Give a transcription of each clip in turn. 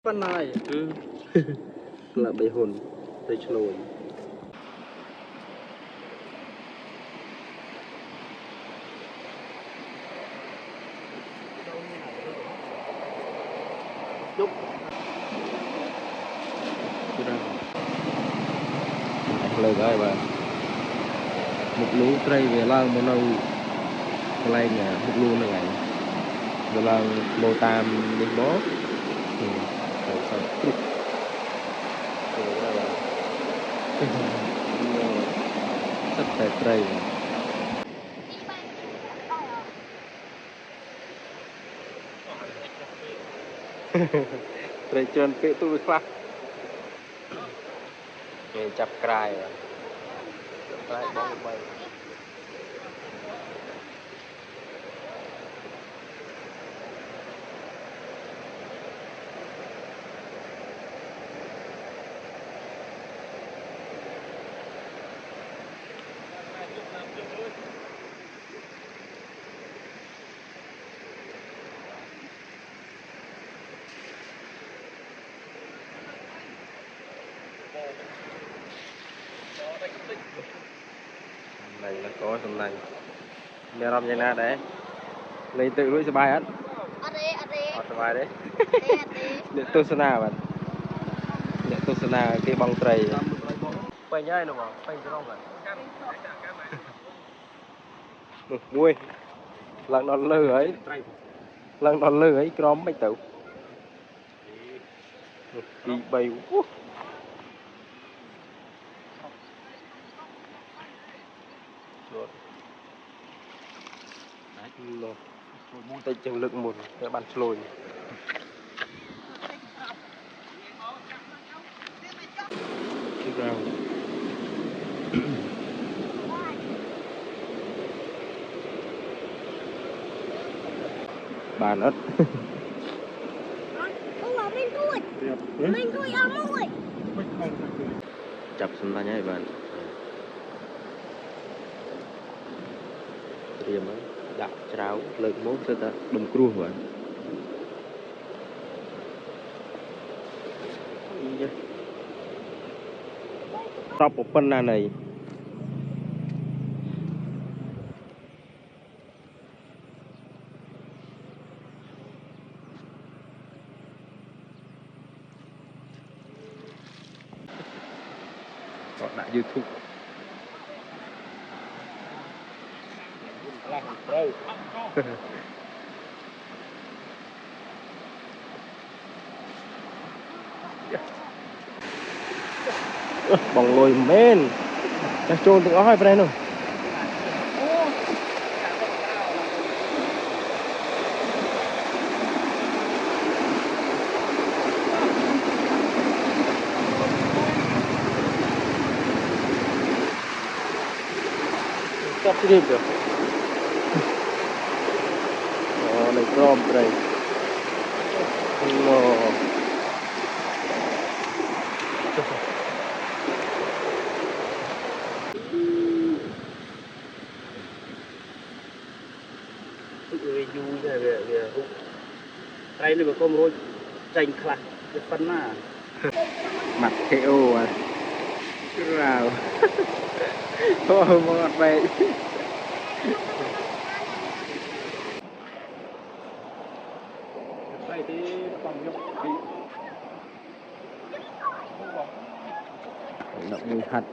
Bên này là bị hồn bị lùi chút lời ơi bạn một lũ cây về lang một nâu lên nè một lũ này về lang mô tam đi bó rất là cây cây trơn cây tôi khác nghe chập cài cài bóng bay này là có trong này nhà làm như nào đấy lấy tự lưỡi bài hết bài đấy điện tôi sơn nào bạn điện tôi sơn nào cái băng tray quay nhai nào mà quay cho không bạn mui lần đòn lư ấy lần đòn lư ấy crom bạch tử đi bay tay chừng lực một cái bàn lồi bàn ớt chập xuống ra nhé bạn tiềm đặt cháo lực mốt sẽ ta đừng cua bạn top một phân này có đại YouTube bóng lôi men chắc trôn tự áo hai bên rồi sắp đi được này crom đây no đây là con rối tranh khạc cái phân mà mặt theo à cái rào thôi một về đây thì còn nhóc đậm mùi hạt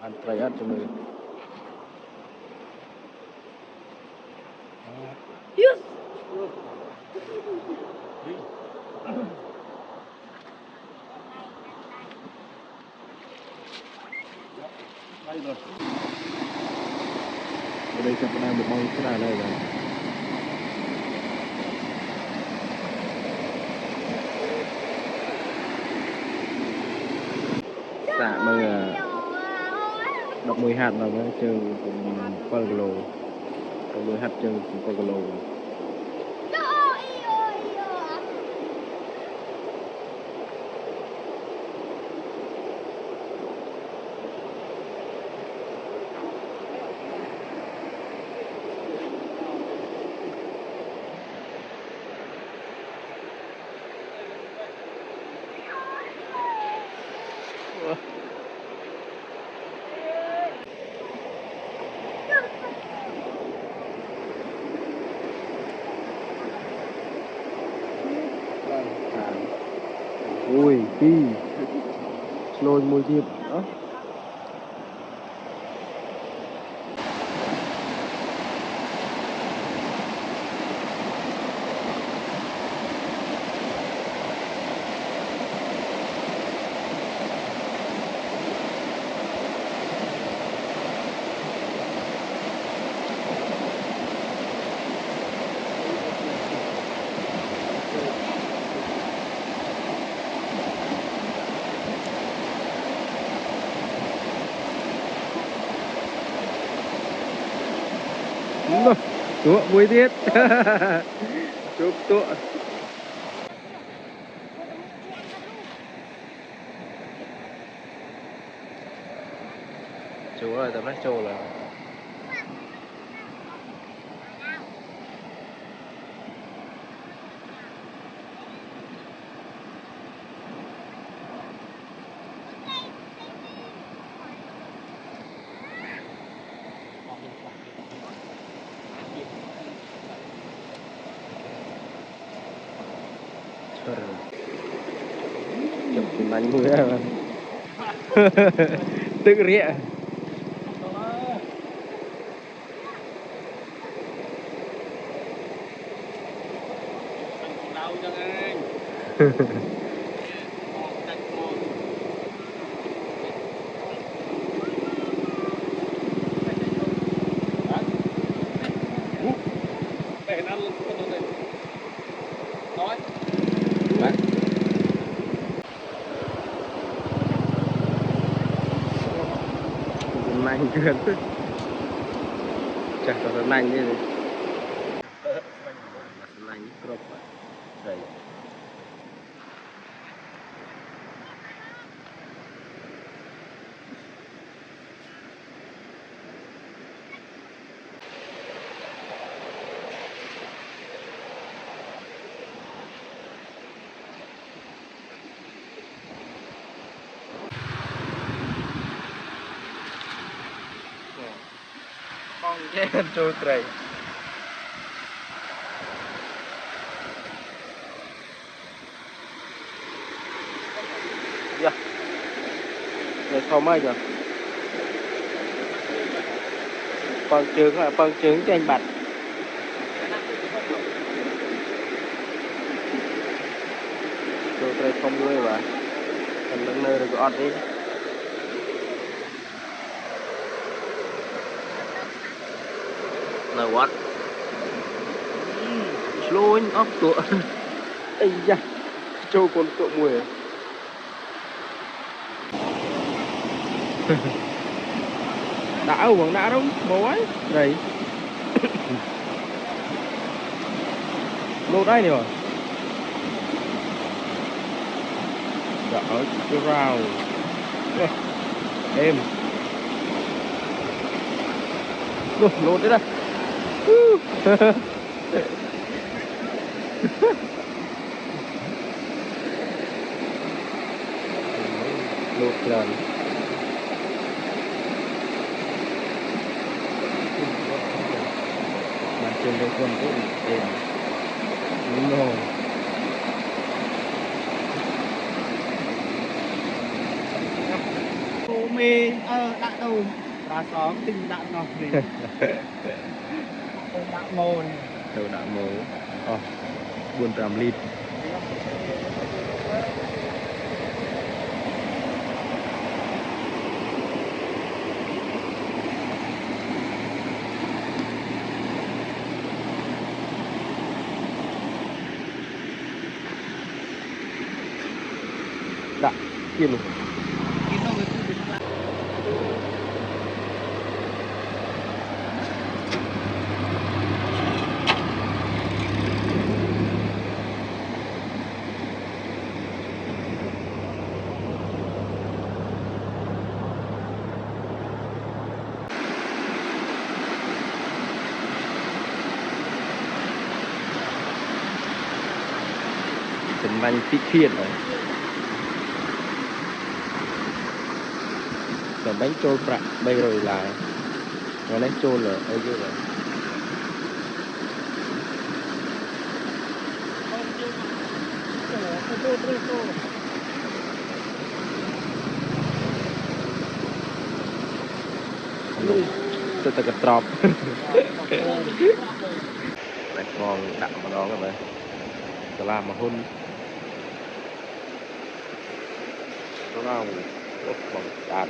ăn trái ớt cho mình yes. Đây rồi. Ở đây sẽ có một bông cái này rồi. Xạ mà đọc 10 hạt vào cái trường Pagolo. 10 hạt trường Pagolo. ui đi lôi mùi thiệt đó. Tụa vui tiết chụp tụa chú ơi tấm này trâu là chụp thì mạnh vui mà tự rịa mạnh gần chả có mạnh như thế mạnh crop đây con che trôi trời dạ rồi sau mấy giờ phần trứng cho anh bạch trôi trời không nuôi và thành lưng nơi được gọt đi là what slowing up tụa ây da trâu con tụa mùi đã uống đã đâu bố ấy đấy lô đây nè rồi đã ở cái rào em lô đấy đây lột lần mặt trên đây con cũng êm đúng rồi cô mê đã đâu ra xóm tinh đã ngọc gì đã mồ này đầu đã mồ buồn tràm lít đã kia luôn Bánh phi khiên rồi แต่bánh trôi bạc bây rồi là ngày nay trôi là ấy chứ rồi tôi tự cật trọp bạn ngon đậm mà đó các bạnจะลามมาหุ่นnó nào bằng đạt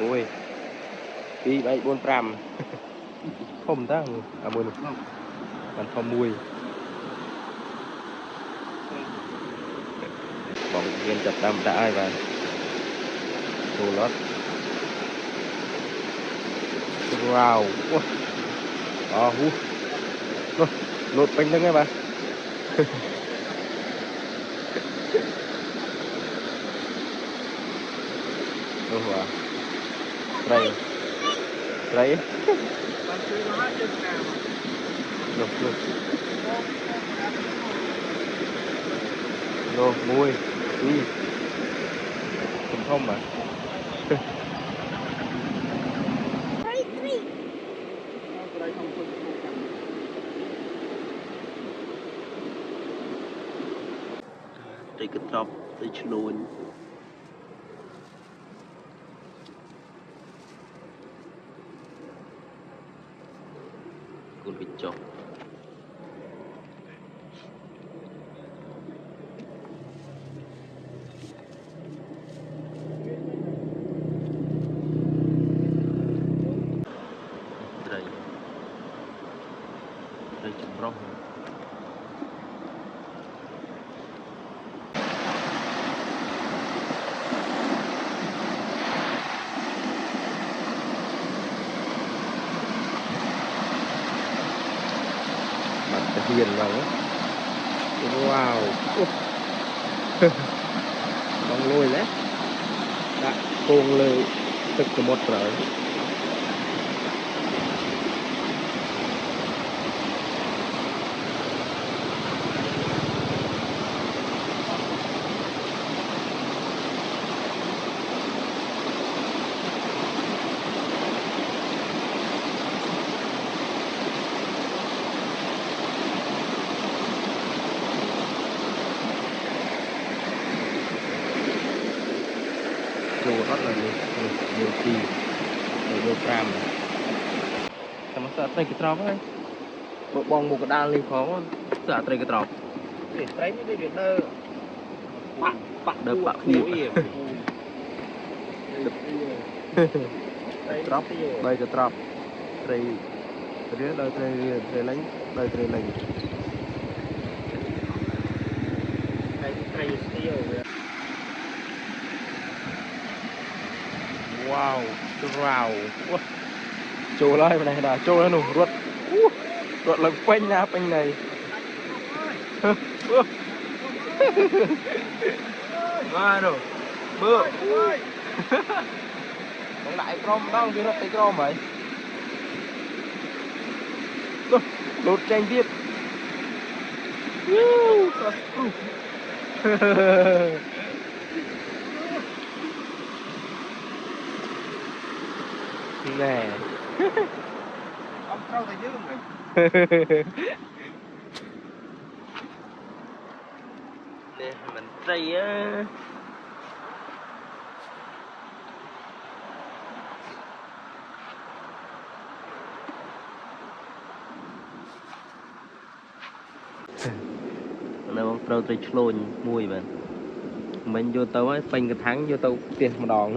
mùi đi bay buôn pram không ta à mùiมันพอมวยบอกเงินจับดำได้và đồ lót rào hú lột bánh đó nghe bà wow đây đấy lột lột mùi đi không mà đây cái top đây luôn con vịt chó đây đây chấm rong hiền vào đó. Wow bóng lôi đấy đã cuồng lời thực từ một rồi rất là nhiều kỳ nhiều gram sao mà sợ tay cái tròn ấy bộ bong một cái đan lên khó sợ tay cái tròn để tránh cái việc đơ đơ bạc nhiều tróc đây cái tróc đây cái đây đây lấy đây lấy wow rào trâu lại này đã trâu nó nổ ruột ruột là quanh nha quanh này mà rồi mưa còn lại crom đang đi nó tay crom vậy đột tranh tiếp nè ông trâu tay dưới mình nè mình tray á nó bóng trâu tray chlôn mùi bạn mình vô tàu ấy phanh cái thắng vô tàu tiền một đòn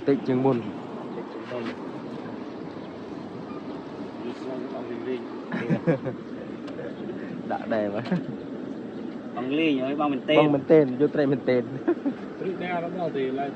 tích chừng buồn đã đẹp á bằng ly nhớ bằng mình vô tray mình tên Rút ra nó bao tiền lại